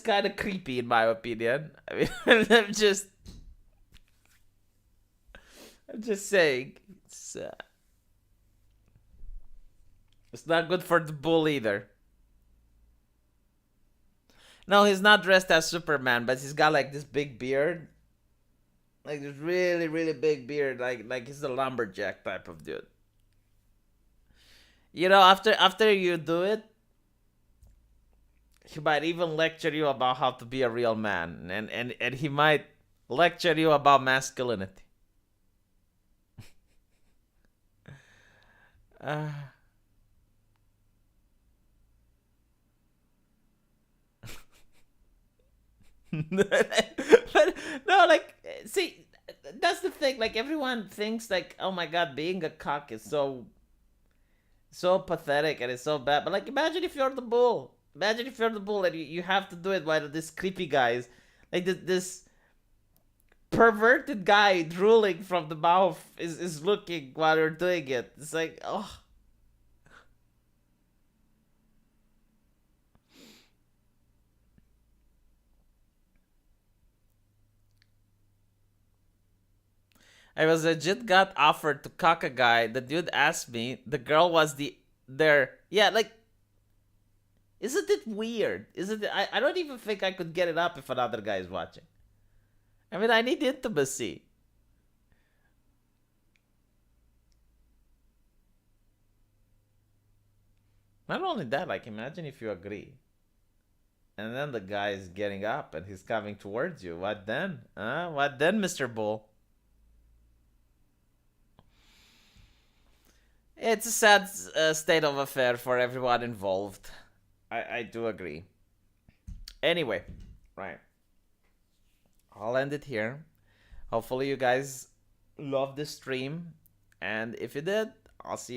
kind of creepy in my opinion. I mean, I'm just saying it's not good for the bull either. No, he's not dressed as Superman, but he's got like this big beard. Like this really, really big beard, like he's a lumberjack type of dude. After you do it, he might even lecture you about how to be a real man, and he might lecture you about masculinity. But no, like, see, that's the thing. Like, everyone thinks like, oh my god, being a cock is so pathetic and it's so bad. But like, imagine if you're the bull. Imagine if you're the bull and you have to do it while this creepy guy is like this perverted guy drooling from the mouth is looking while you're doing it. It's like, oh. I was legit got offered to cock a guy. The dude asked me. The girl was there. Yeah, like, isn't it weird? Isn't it? I don't even think I could get it up if another guy is watching. I mean, I need intimacy. Not only that, like, imagine if you agree. And then the guy is getting up and he's coming towards you. What then? What then, Mr. Bull? It's a sad state of affair for everyone involved. I do agree. Anyway, right. I'll end it here. Hopefully you guys love this stream. And if you did, I'll see you.